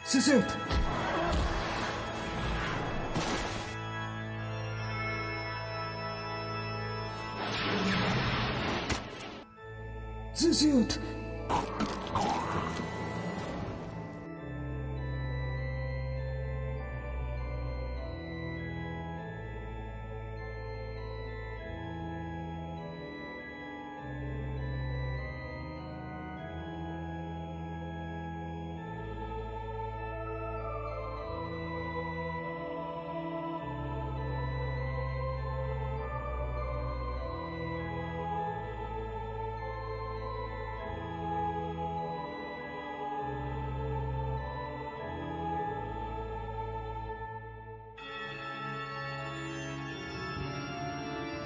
Zizut! Zizut!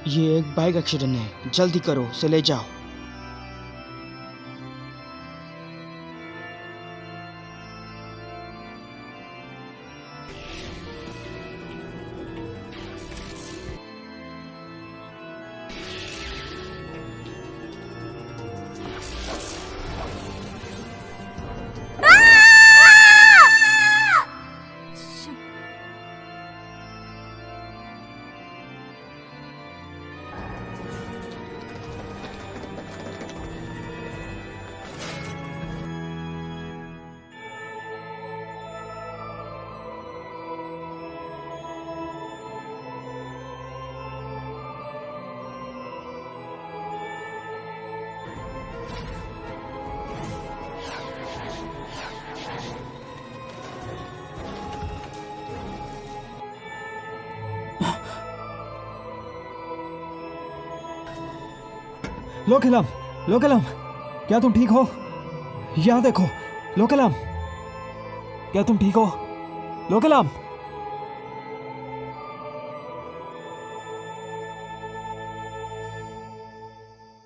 ये एक bike accident है, जल्दी करो, उसे ले जाओ। लोकेलम, लोकेलम, क्या तुम ठीक हो? यहाँ देखो, लोकेलम, क्या तुम ठीक हो? लोकेलम।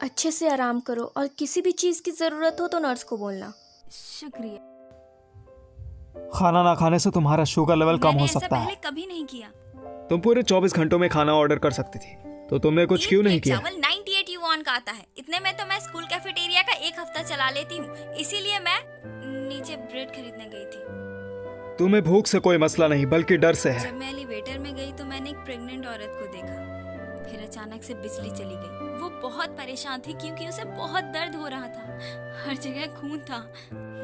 अच्छे से आराम करो और किसी भी चीज की जरूरत हो तो नर्स को बोलना। शुक्रिया। खाना ना खाने से तुम्हारा शुगर लेवल कम हो सकता है। पहले कभी नहीं किया। तुम पूरे 24 घंटों में खाना ऑर्डर कर सकती थी, तो तुमने कुछ क्यों नहीं किया? चावल 98 युआन का आता है। इतने में तो मैं स्कूल कैफेटेरिया का एक हफ्ता चला लेती हूँ, इसीलिए मैं नीचे ब्रेड खरीदने गई थी। तुम्हें भूख से कोई मसला नहीं, बल्कि डर से है। जब मैं एलिवेटर में गई तो मैंने एक प्रेग्नेंट औरत को देखा। फिर अचानक से बिजली चली गई। वो बहुत परेशान थी क्योंकि उसे बहुत दर्द हो रहा था। हर जगह खून था।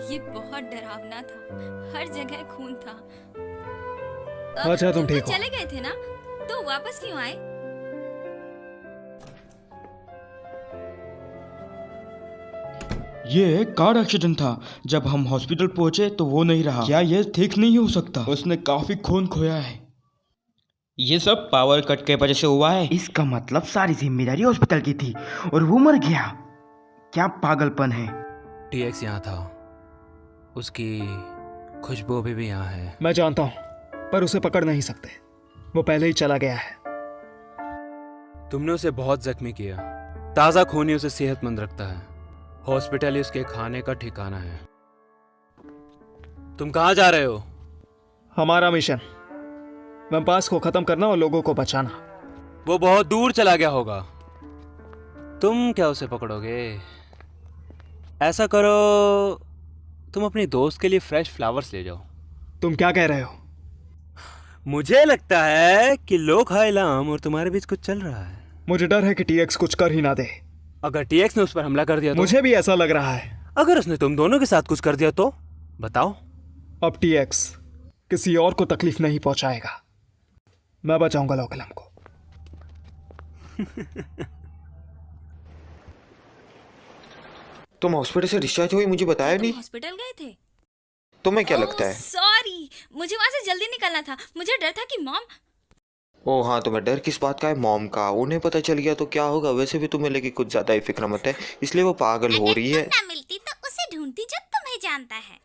ये बहुत डरावना था। हर जगह खून था। अच्छा, तुम ठीक हो? चले गए थे ना, तो वापस क्यों आए? ये एक कार एक्सीडेंट था। जब हम हॉस्पिटल पहुंचे तो वो नहीं रहा। क्या ये ठीक नहीं हो सकता? उसने काफी खून खोया है। ये सब पावर कट के वजह से हुआ है। इसका मतलब सारी जिम्मेदारी हॉस्पिटल की थी और वो मर गया। क्या पागलपन है। टीएक्स यहाँ था, उसकी खुशबू अभी भी यहाँ है। मैं जानता हूँ, पर उसे पकड़ नहीं सकते। वो पहले ही चला गया है। तुमने उसे बहुत जख्मी किया। ताज़ा खून ही उसे सेहतमंद रखता है। हॉस्पिटल ही उसके खाने का ठिकाना है। तुम कहाँ जा रहे हो? हमारा मिशन वैम्पायर्स को खत्म करना और लोगों को बचाना। वो बहुत दूर चला गया होगा। तुम क्या उसे पकड़ोगे? ऐसा करो, तुम अपनी दोस्त के लिए फ्रेश फ्लावर्स ले जाओ। तुम क्या कह रहे हो? मुझे लगता है कि लोग हाइलाम और तुम्हारे बीच कुछ चल रहा है। मुझे डर है कि टीएक्स कुछ कर ही ना दे। अगर टीएक्स ने उस पर हमला कर दिया तो? मुझे भी ऐसा लग रहा है। अगर उसने तुम दोनों के साथ कुछ कर दिया तो बताओ। अब टीएक्स किसी और को तकलीफ नहीं पहुंचाएगा। मैं बचाऊंगा लोकेलम को। तुम हॉस्पिटल से डिस्चार्ज हुई, मुझे बताया नहीं? हॉस्पिटल गए थे? तुम्हें क्या लगता है? सॉरी, मुझे वहाँ से जल्दी निकलना था। मुझे डर था कि मॉम। ओ हाँ, तुम्हें डर किस बात का है? मॉम का। उन्हें पता चल गया तो क्या होगा? वैसे भी तुम्हें लेके कुछ ज्यादा ही फिक्र मत है, इसलिए वो पागल हो रही है। ना मिलती तो उसे ढूंढती जो तुम्हें जानता है।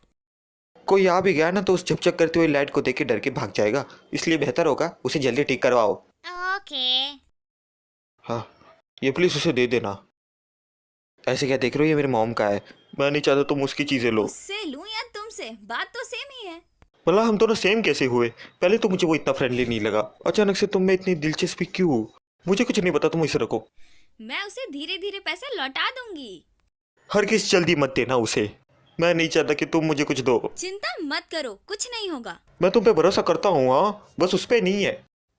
कोई आ भी गया ना तो उस झपझप करते हुए लाइट को देख के डर के भाग जाएगा, इसलिए बेहतर होगा उसे जल्दी ठीक करवाओ। ओके। हाँ, ये प्लीज उसे दे देना। ऐसे क्या देख रहे हो? ये मेरे मॉम का है। मैं नहीं चाहता तुम उसकी चीजें लो। उससे लूं या तुमसे? बात तो सेम ही है। मतलब हम दोनों सेम कैसे हुए? पहले तो मुझे वो इतना फ्रेंडली नहीं लगा, अचानक से तुम में इतनी दिलचस्पी क्यों? मुझे कुछ नहीं पता, तुम इसे रखो। मैं उसे धीरे धीरे पैसे लौटा दूंगी। हर किस जल्दी मत देना उसे। मैं नहीं चाहता कि तुम मुझे कुछ दो। चिंता मत करो, कुछ नहीं होगा। मैं तुम पे भरोसा करता हूँ, हाँ, बस उस पे नहीं है।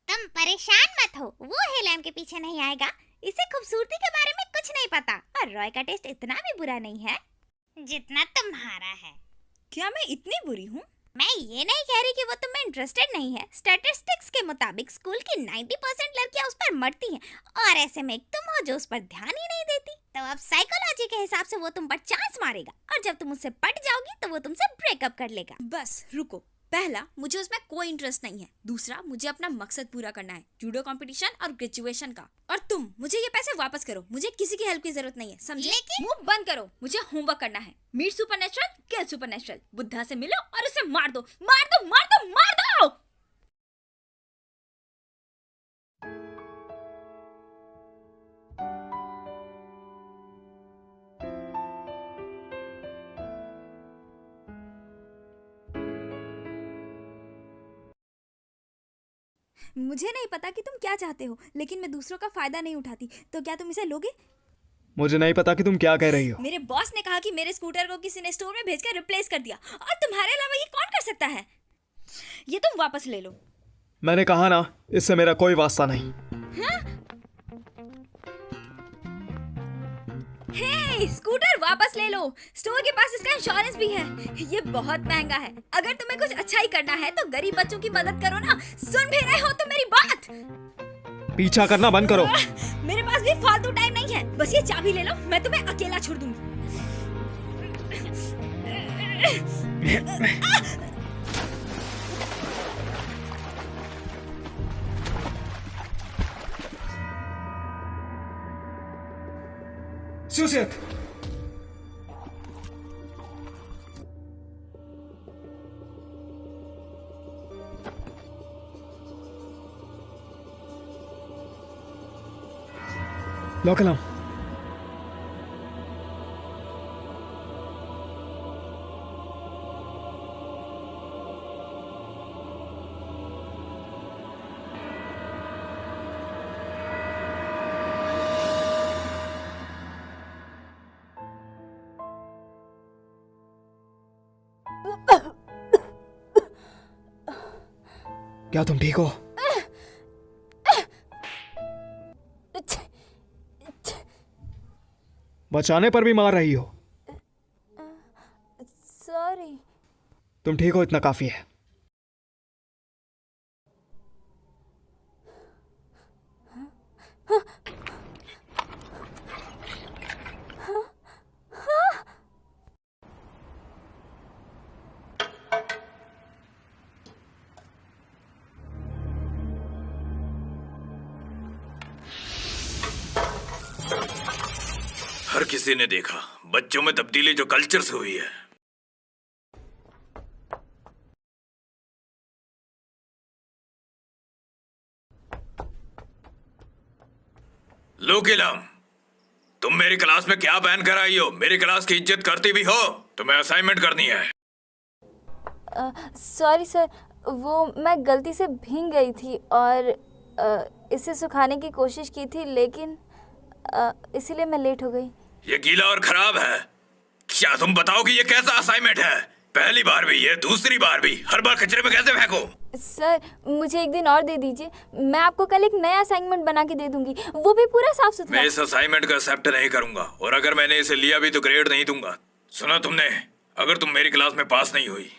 तुम परेशान मत हो, वो हेलेम के पीछे नहीं आएगा। इसे खूबसूरती के बारे में कुछ नहीं पता और रॉय का टेस्ट इतना भी बुरा नहीं है जितना तुम्हारा है। क्या मैं इतनी बुरी हूँ? मैं ये नहीं कह रही कि वो तुम में इंटरेस्टेड नहीं है। स्टैटिस्टिक्स के मुताबिक स्कूल की 90% लड़कियां उस पर मरती हैं और ऐसे में तुम हो जो उस पर ध्यान ही नहीं देती। तो अब साइकोलॉजी के हिसाब से वो तुम पर चांस मारेगा और जब तुम उससे पट जाओगी तो वो तुमसे ब्रेकअप कर लेगा। बस रुको, पहला, मुझे उसमें कोई इंटरेस्ट नहीं है। दूसरा, मुझे अपना मकसद पूरा करना है, जूडो कंपटीशन और ग्रेजुएशन का। और तुम मुझे ये पैसे वापस करो, मुझे किसी की हेल्प की जरूरत नहीं है, समझे? मुंह बंद करो, मुझे होमवर्क करना है। मीट सुपरनेचुरल, किल सुपरनेचुरल। बुद्धा से मिलो और उसे मार दो, मार दो, मार दो, मार दो। मुझे नहीं पता कि तुम क्या चाहते हो, लेकिन मैं दूसरों का फायदा नहीं उठाती। तो क्या तुम इसे लोगे? मुझे नहीं पता कि तुम क्या कह रही हो। मेरे बॉस ने कहा कि मेरे स्कूटर को किसी ने स्टोर में भेजकर रिप्लेस कर दिया, और तुम्हारे अलावा ये कौन कर सकता है? ये तुम वापस ले लो। मैंने कहा ना, इससे मेरा कोई वास्ता नहीं। हे, स्कूटर वापस ले लो। स्टोर के पास इसका इंश्योरेंस भी है। ये बहुत महंगा है। अगर तुम्हें कुछ अच्छा ही करना है तो गरीब बच्चों की मदद करो ना। सुन भी रहे हो तो मेरी बात? पीछा करना बंद करो। मेरे पास भी फालतू टाइम नहीं है। बस ये चाबी ले लो, मैं तुम्हें अकेला छोड़ दूंगी। सुसेत, लोकलम, क्या तुम ठीक हो? बचाने पर भी मार रही हो। सॉरी। तुम ठीक हो, इतना काफी है। हर किसी ने देखा बच्चों में तब्दीली जो कल्चर से हुई है। लोकेलम, तुम मेरी क्लास में क्या पहन कर आई हो? मेरी क्लास की इज्जत करती भी हो? तुम्हें असाइनमेंट करनी है। सॉरी सर, वो मैं गलती से भीग गई थी और इसे सुखाने की कोशिश की थी, लेकिन इसीलिए मैं लेट हो गई। ये गीला और खराब है। क्या तुम बताओ कि ये कैसा असाइनमेंट है? पहली बार भी ये, दूसरी बार भी, हर बार कचरे में कैसे फेंको? सर, मुझे एक दिन और दे दीजिए, मैं आपको कल एक नया असाइनमेंट बना के दे दूंगी, वो भी पूरा साफ सुथरा। मैं इस असाइनमेंट को एक्सेप्ट नहीं करूंगा, और अगर मैंने इसे लिया भी तो ग्रेड नहीं दूंगा। सुना तुमने? अगर तुम मेरी क्लास में पास नहीं हुई,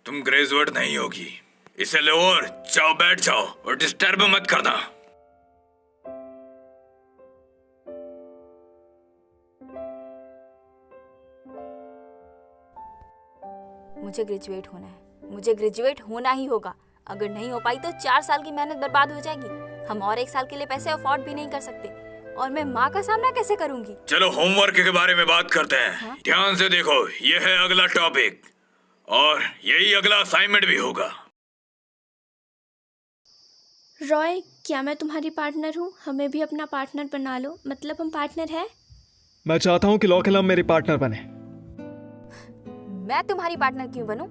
तुम ग्रेजुएट नहीं होगी। इसे लो और जाओ, बैठ जाओ और डिस्टर्ब मत करना। मुझे ग्रेजुएट होना है, मुझे ग्रेजुएट होना ही होगा। अगर नहीं हो पाई तो 4 साल की मेहनत बर्बाद हो जाएगी। हम और 1 साल के लिए पैसे अफोर्ड भी नहीं कर सकते, और मैं माँ का सामना कैसे करूंगी? चलो होमवर्क के बारे में बात करते हैं। ध्यान से देखो, ये है अगला टॉपिक और यही अगला असाइनमेंट भी होगा। रॉय, क्या मैं तुम्हारी पार्टनर हूँ? हमें भी अपना पार्टनर बना लो, मतलब हम पार्टनर हैं। मैं चाहता हूँ कि लोकेलम मेरी पार्टनर बने। मैं तुम्हारी पार्टनर क्यों बनूं?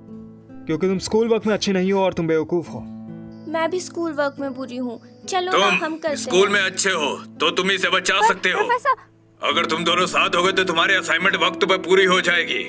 क्योंकि तुम स्कूल वर्क में अच्छी नहीं हो और तुम बेवकूफ हो। मैं भी स्कूल वर्क में बुरी हूँ। चलो ना हम तुम करते स्कूल हैं। में अच्छे हो तो तुम इसे बचा सकते हो। प्रोफेसर, अगर तुम दोनों साथ होगे तो तुम्हारी असाइनमेंट वक्त पे पूरी हो जाएगी।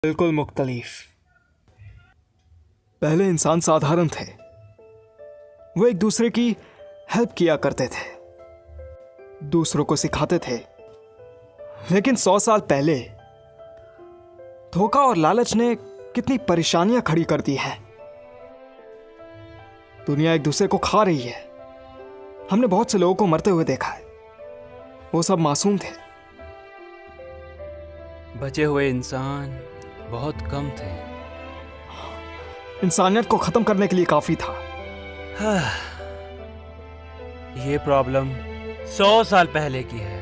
बिल्कुल मुख्तलिफ। पहले इंसान साधारण थे, वो एक दूसरे की हेल्प किया करते थे, दूसरों को सिखाते थे। लेकिन 100 साल पहले धोखा और लालच ने कितनी परेशानियां खड़ी कर दी हैं। दुनिया एक दूसरे को खा रही है। हमने बहुत से लोगों को मरते हुए देखा है, वो सब मासूम थे। बचे हुए इंसान बहुत कम थे। इंसानियत को खत्म करने के लिए काफी था। ये प्रॉब्लम 100 साल पहले की है।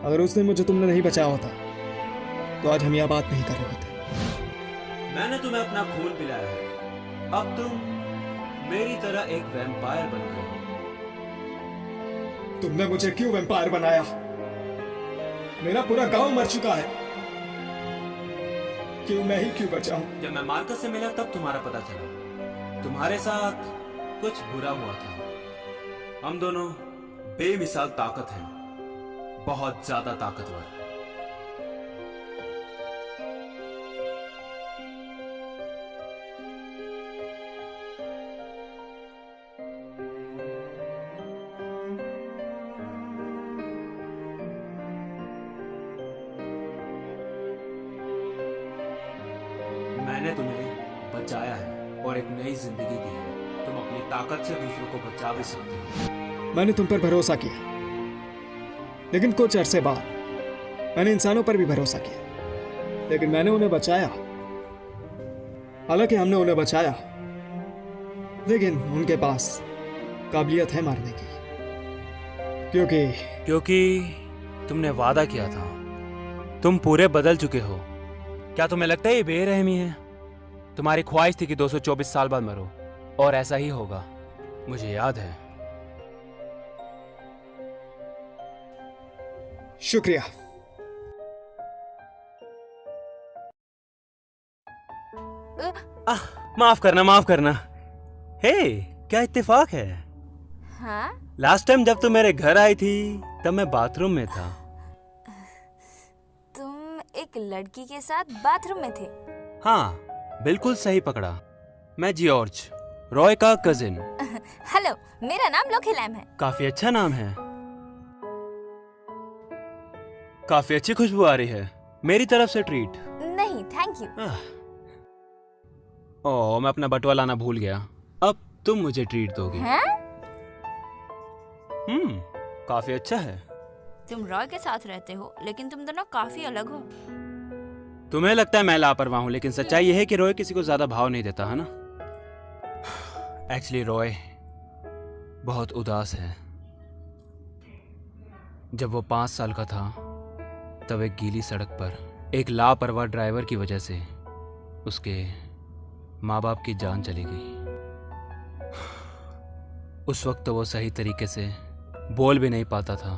अगर उस दिन मुझे तुमने नहीं बचाया होता तो आज हम यह बात नहीं कर रहे होते। मैंने तुम्हें अपना खून पिलाया है, अब तुम मेरी तरह एक वैम्पायर बन गए हो। तुमने मुझे क्यों वैम्पायर बनाया? मेरा पूरा गांव मर चुका है, क्यों मैं ही क्यों बचा हूं? जब मैं मार्कस से मिला तब तुम्हारा पता चला तुम्हारे साथ कुछ बुरा हुआ था। हम दोनों बेमिसाल ताकत हैं, बहुत ज्यादा ताकतवर। मैंने तुम्हें बचाया है और एक नई जिंदगी दी है। तुम अपनी ताकत से दूसरों को बचा भी सकते हो। मैंने तुम पर भरोसा किया, लेकिन कुछ अरसे बाद मैंने इंसानों पर भी भरोसा किया, लेकिन मैंने उन्हें बचाया। हालांकि हमने उन्हें बचाया, लेकिन उनके पास काबिलियत है मारने की, क्योंकि तुमने वादा किया था। तुम पूरे बदल चुके हो। क्या तुम्हें लगता है ये बेरहमी है? तुम्हारी ख्वाहिश थी कि 224 साल बाद मरो, और ऐसा ही होगा, मुझे याद है। शुक्रिया। माफ करना, माफ करना। हे, क्या इत्तेफाक है। हाँ? लास्ट टाइम जब तुम मेरे घर आई थी तब मैं बाथरूम में था। तुम एक लड़की के साथ बाथरूम में थे? हाँ, बिल्कुल सही पकड़ा। मैं जॉर्ज, रॉय का कजिन। हेलो, मेरा नाम लोकेलैम है। काफी अच्छा नाम है। काफी अच्छी खुशबू आ रही है। मेरी तरफ से ट्रीट। नहीं, थैंक यू। ओह, मैं अपना बटुआ लाना भूल गया। अब तुम मुझे ट्रीट दोगी। हैं? काफी अच्छा है। तुम रॉय के साथ रहते हो, लेकिन तुम दोनों काफी अलग हो। तुम्हें लगता है मैं लापरवाह हूं, लेकिन सच्चाई यह है कि रॉय किसी को ज्यादा भाव नहीं देता, है ना? एक्चुअली रॉय बहुत उदास है। जब वो 5 साल का था तब एक गीली सड़क पर एक लापरवाह ड्राइवर की वजह से उसके माँ बाप की जान चली गई। उस वक्त तो वो सही तरीके से बोल भी नहीं पाता था।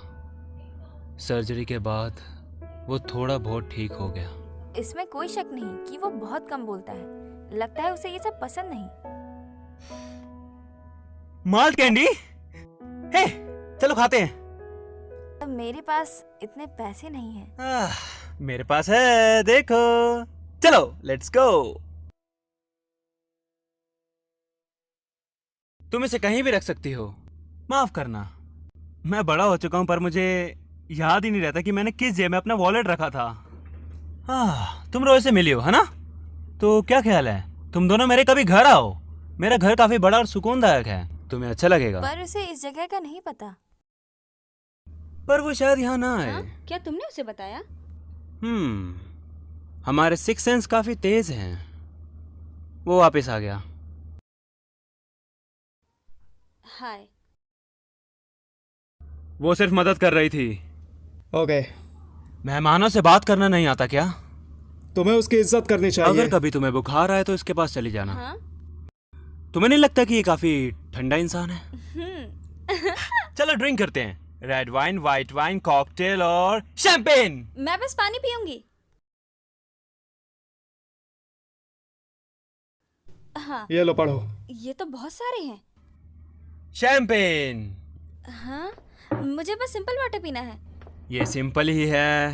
सर्जरी के बाद वो थोड़ा बहुत ठीक हो गया। इसमें कोई शक नहीं कि वो बहुत कम बोलता है। लगता है उसे ये सब पसंद नहीं। माल्ट कैंडी, हे चलो खाते हैं। अब मेरे पास इतने पैसे नहीं हैं। मेरे पास है, देखो। चलो लेट्स गो। तुम इसे कहीं भी रख सकती हो। माफ करना, मैं बड़ा हो चुका हूं पर मुझे याद ही नहीं रहता कि मैंने किस जेब में अपना वॉलेट रखा था। तुम रोज से मिली हो है ना? तो क्या ख्याल है तुम दोनों मेरे कभी घर आओ। मेरा घर काफी बड़ा और सुकूनदायक है, तुम्हें अच्छा लगेगा। पर उसे इस जगह का नहीं पता। पर वो शायद यहाँ ना आए। क्या तुमने उसे बताया? हमारे सिक्स सेंस काफी तेज हैं। वो वापस आ गया। हाय। वो सिर्फ मदद कर रही थी। ओके, मेहमानों से बात करना नहीं आता क्या? तुम्हें उसकी इज्जत करनी चाहिए। अगर कभी तुम्हें बुखार आए तो इसके पास चली जाना। हाँ? तुम्हें नहीं लगता कि ये काफी ठंडा इंसान है? चलो ड्रिंक करते हैं। Red wine, white wine, cocktail और शैंपेन। मैं बस पानी पीऊंगी। हाँ, ये लो पढ़ो। ये तो बहुत सारे हैं। शैंपेन। हाँ, मुझे बस सिंपल वाटर पीना है। ये सिंपल ही है।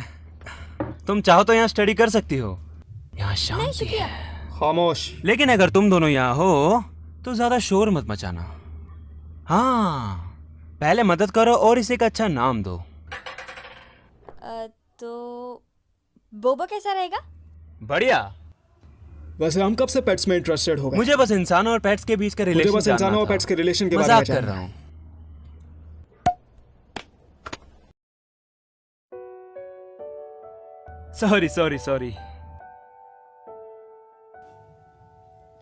तुम चाहो तो यहाँ स्टडी कर सकती हो। यहाँ नहीं शांति शुक्रिया। है। खामोश। लेकिन अगर तुम दोनों यहाँ हो तो ज्यादा शोर मत मचाना। हाँ, पहले मदद करो और इसे एक अच्छा नाम दो। तो बोबो कैसा रहेगा? बढ़िया। वैसे हम कब से पेट्स में इंटरेस्टेड हो गए? मुझे बस इंसानों और पेट्स के बीच का मुझे रिलेशन बस इंसानों और पेट्स के रिलेशन के बारे में मजाक कर जानना रहा है। हूँ। सॉरी।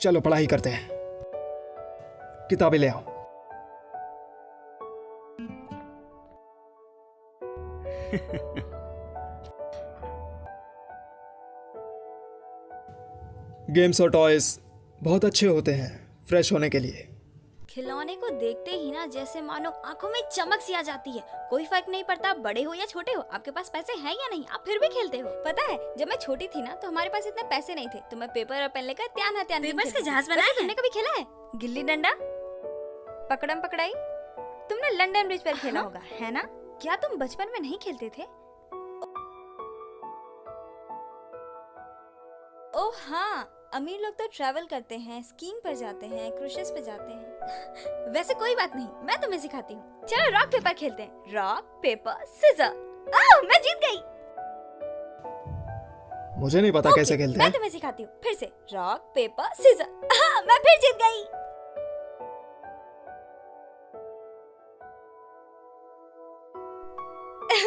चलो पढ़ाई करते हैं। किताबें ले आओ। गेम्स और टॉयज बहुत अच्छे होते हैं फ्रेश होने के लिए। खिलौने को देखते ही ना जैसे मानो आंखों में चमक सी आ जाती है। कोई फर्क नहीं पड़ता बड़े हो या छोटे हो, आपके पास पैसे हैं या नहीं, आप फिर भी खेलते हो। पता है जब मैं छोटी थी ना तो हमारे पास इतने पैसे नहीं थे, तो मैं पेपर और पेन लेकर त्यान पेपर्स के जहाज बनाए। तुमने कभी खेला है गिल्ली डंडा, पकड़म पकड़ाई? तुमने लंदन ब्रिज पर खेला होगा, है ना? क्या तुम बचपन में नहीं खेलते थे? ओह हाँ, अमीर लोग तो ट्रैवल करते हैं, स्कीइंग पर जाते हैं, क्रूजेस पे जाते हैं। वैसे कोई बात नहीं, मैं तुम्हें सिखाती हूँ। चलो रॉक पेपर खेलते हैं। Rock paper scissor. मैं जीत गई। मुझे नहीं पता कैसे खेलते मैं हैं। तुम्हें सिखाती हूँ फिर से। Rock paper scissor. मैं फिर जीत गई। मैं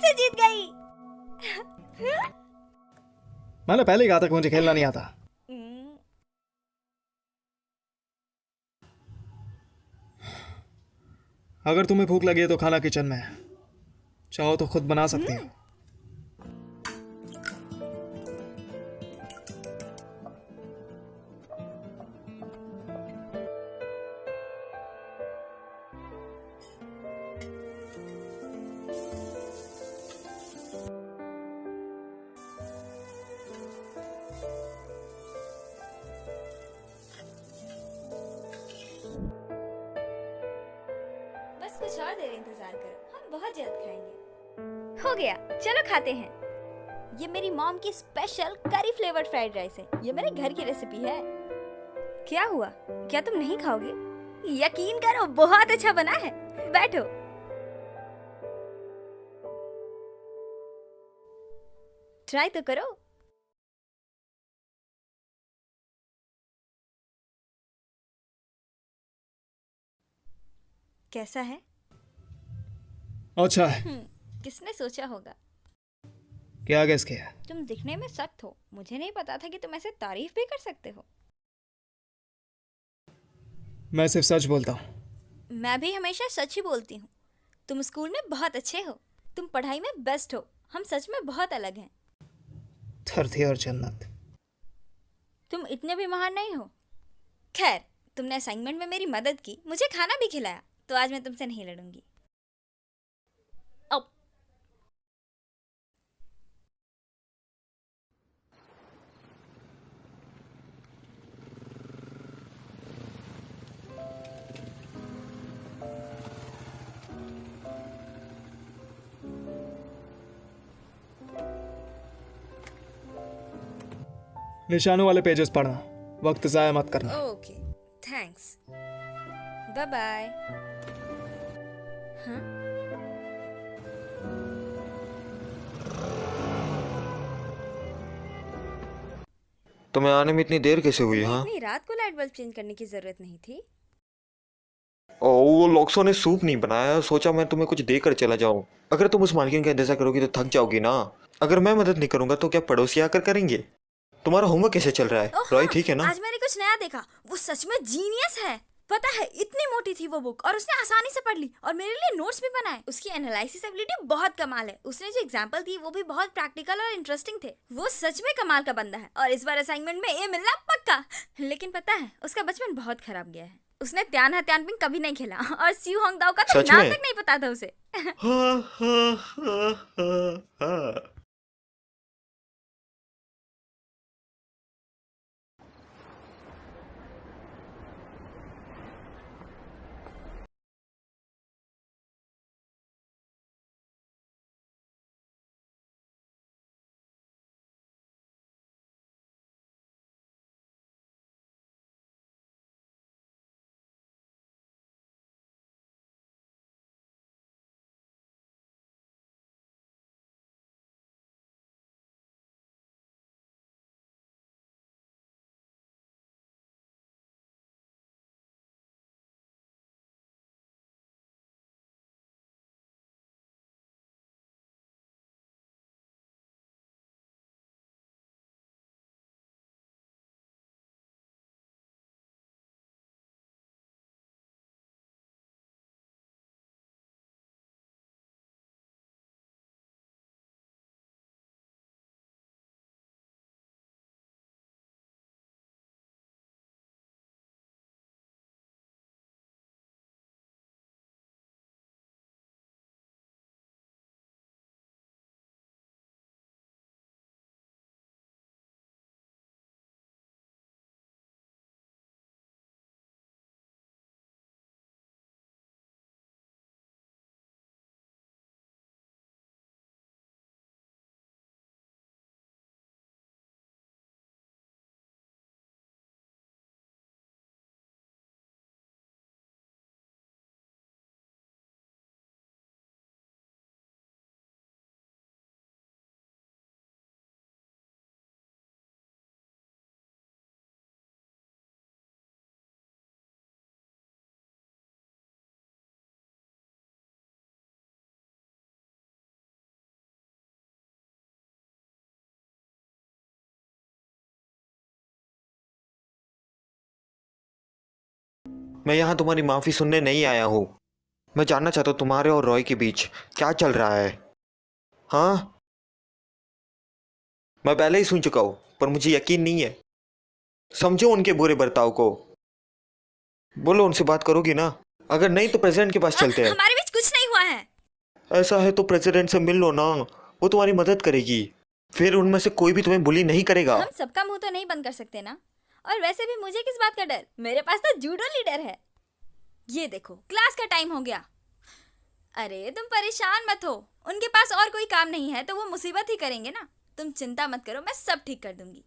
फिर जीत गई। मैंने पहले ही कहा था कि मुझे खेलना नहीं आता। अगर तुम्हें भूख लगी है तो खाना किचन में है, चाहो तो खुद बना सकती हो। बस कुछ और देर इंतजार करो, हम बहुत जल्द खाएंगे। हो गया, चलो खाते हैं। ये मेरी मॉम की स्पेशल करी फ्लेवर्ड फ्राइड राइस है। ये मेरे घर की रेसिपी है। क्या हुआ, क्या तुम नहीं खाओगे? यकीन करो बहुत अच्छा बना है। बैठो। ट्राई तो करो। कैसा है? अच्छा है। किसने सोचा होगा? क्या गेस किया? तुम दिखने में सख्त हो, मुझे नहीं पता था कि तुम ऐसे तारीफ भी कर सकते हो। मैं सिर्फ सच बोलता हूँ। मैं भी हमेशा सच ही बोलती हूँ। तुम स्कूल में बहुत अच्छे हो, तुम पढ़ाई में बेस्ट हो, हम सच में बहुत अलग हैं। धरती और जन्नत। तुम इतने भी महान नहीं हो। खैर, तुमने असाइनमेंट में मेरी मदद की, मुझे खाना भी खिलाया, तो आज मैं तुमसे नहीं लड़ूंगी। अब निशानों वाले पेजेस पढ़ना, वक्त जाया मत करना। Okay, thanks, bye bye. हाँ, तुम्हें आने में इतनी देर कैसे हुई? हाँ, इतनी रात को लाइट बल्ब चेंज करने की जरूरत नहीं थी। ओ, वो लोक्सो ने सूप नहीं बनाया, सोचा मैं तुम्हें कुछ देकर चला जाऊं। अगर तुम उस मालकिन का इंतजार करोगी तो थक जाओगी ना। अगर मैं मदद नहीं करूंगा तो क्या पड़ोसी आकर करेंगे? तुम्हारा होमवर्क कैसे चल रहा है? ओह रॉय हाँ, ठीक है ना? आज मैंने कुछ नया देखा, वो सच में जीनियस है। पता है, इतनी मोटी थी वो बुक और उसने आसानी से पढ़ ली और मेरे लिए नोट्स भी बनाए। उसकी एनालिसिस एबिलिटी बहुत कमाल है। उसने जो एग्जांपल दी वो भी बहुत प्रैक्टिकल और इंटरेस्टिंग थे। वो सच में कमाल का बंदा है और इस बार असाइनमेंट में ए मिलना पक्का। लेकिन पता है, उसका बचपन बहुत खराब गया है। उसने त्यान हत्यानपिंग कभी नहीं खेला और स्यू होंग दाओ का तो सच नाम में? तक नहीं पता था उसे। हाँ, हाँ, हाँ, हाँ, हाँ। मैं यहाँ तुम्हारी माफी सुनने नहीं आया हूँ। मैं जानना चाहता हूँ तुम्हारे और रॉय के बीच क्या चल रहा है। हाँ, मैं पहले ही सुन चुका हूँ पर मुझे यकीन नहीं है। समझो उनके बुरे बर्ताव को। बोलो, उनसे बात करोगी ना? अगर नहीं तो प्रेसिडेंट के पास चलते हैं। हमारे बीच कुछ नहीं हुआ है। ऐसा है तो प्रेसिडेंट से मिल लो ना, वो तुम्हारी मदद करेगी। फिर उनमें से कोई भी तुम्हें बुली नहीं करेगा। हम सबका मुंह तो नहीं बंद कर सकते ना। और वैसे भी मुझे किस बात का डर, मेरे पास तो जूडो लीडर है। ये देखो, क्लास का टाइम हो गया। अरे तुम परेशान मत हो, उनके पास और कोई काम नहीं है तो वो मुसीबत ही करेंगे ना। तुम चिंता मत करो, मैं सब ठीक कर दूंगी।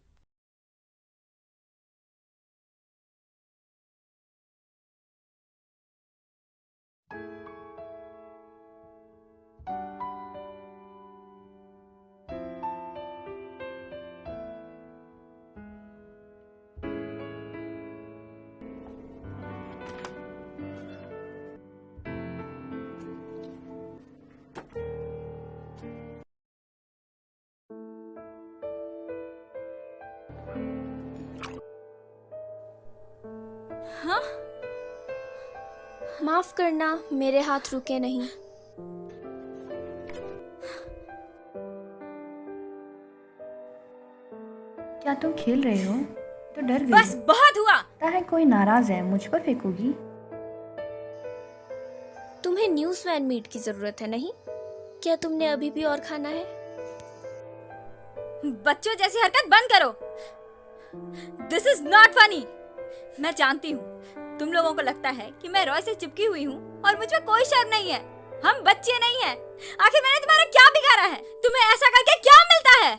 माफ करना, मेरे हाथ रुके नहीं। क्या तुम खेल रहे हो? तो डर गई। बस बहुत हुआ। लगता है कोई नाराज है, मुझ पर फेंकोगी? तुम्हें न्यूज़ वैन मीट की जरूरत है नहीं? क्या तुमने अभी भी और खाना है? बच्चों जैसी हरकत बंद करो। This is not funny. मैं जानती हूँ तुम लोगों को लगता है कि मैं रॉय से चिपकी हुई हूँ और मुझ में कोई शर्म नहीं है। हम बच्चे नहीं हैं। आखिर मैंने तुम्हारा क्या बिगाड़ा है? तुम्हें ऐसा करके क्या मिलता है?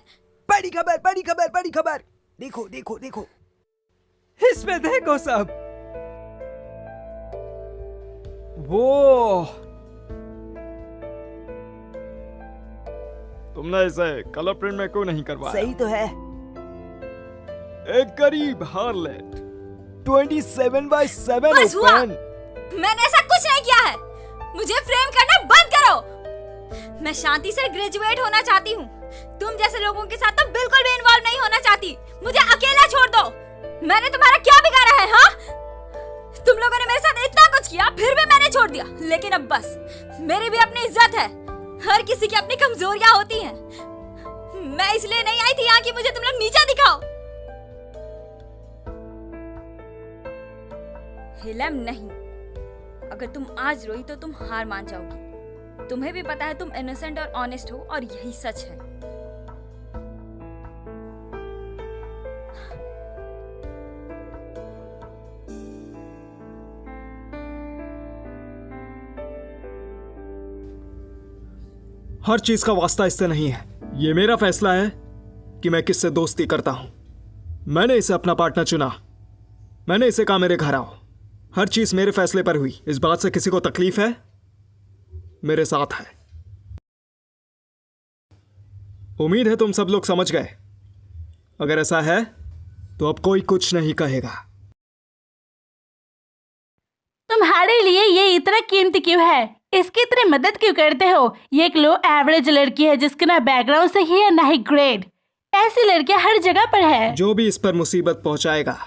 बड़ी खबर, बड़ी खबर, बड़ी खबर। देखो देखो देखो, इसमें देखो सब। वो तुमने इसे कलर प्रिंट में क्यों नहीं करवाया? सही तो है। एक गरीब हार्लेट 27/7 बस हुआ। ओपन। मैंने ऐसा कुछ नहीं किया है। मुझे फ्रेम करना बंद करो। मैं शांति से ग्रेजुएट होना चाहती हूँ। तुम जैसे लोगों के साथ तो बिल्कुल भी इन्वॉल्व नहीं होना चाहती। मुझे अकेला छोड़ दो। मैंने तुम्हारा क्या बिगाड़ा है? हाँ, तुम लोगों ने मेरे साथ इतना कुछ किया, फिर भी मैंने छोड़ दिया। लेकिन अब बस, मेरी भी अपनी इज्जत है। हर किसी की अपनी कमजोरियां होती हैं। मैं इसलिए नहीं आई थी यहाँ कि मुझे तुम लोग नीचा दिखाओ। हिलम नहीं। अगर तुम आज रोई तो तुम हार मान जाओगी। तुम्हें भी पता है तुम इनोसेंट और ऑनेस्ट हो, और यही सच है। हर चीज का वास्ता इससे नहीं है। ये मेरा फैसला है कि मैं किससे दोस्ती करता हूं। मैंने इसे अपना पार्टनर चुना। मैंने इसे कहा मेरे घर आओ। हर चीज मेरे फैसले पर हुई। इस बात से किसी को तकलीफ है? मेरे साथ है। उम्मीद है तुम सब लोग समझ गए। अगर ऐसा है तो अब कोई कुछ नहीं कहेगा। तुम्हारे लिए ये इतना कीमती क्यों है? इसकी इतनी मदद क्यों करते हो? ये एक लो एवरेज लड़की है जिसके ना बैकग्राउंड सही है ना ही ग्रेड। ऐसी लड़कियां हर जगह पर है। जो भी इस पर मुसीबत पहुंचाएगा,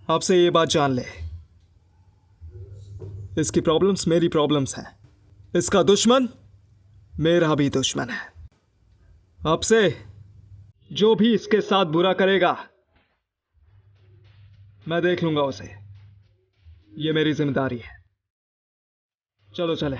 आपसे ये बात जान ले, इसकी प्रॉब्लम्स मेरी प्रॉब्लम्स हैं। इसका दुश्मन मेरा भी दुश्मन है। आपसे जो भी इसके साथ बुरा करेगा, मैं देख लूंगा उसे। ये मेरी जिम्मेदारी है। चलो चले।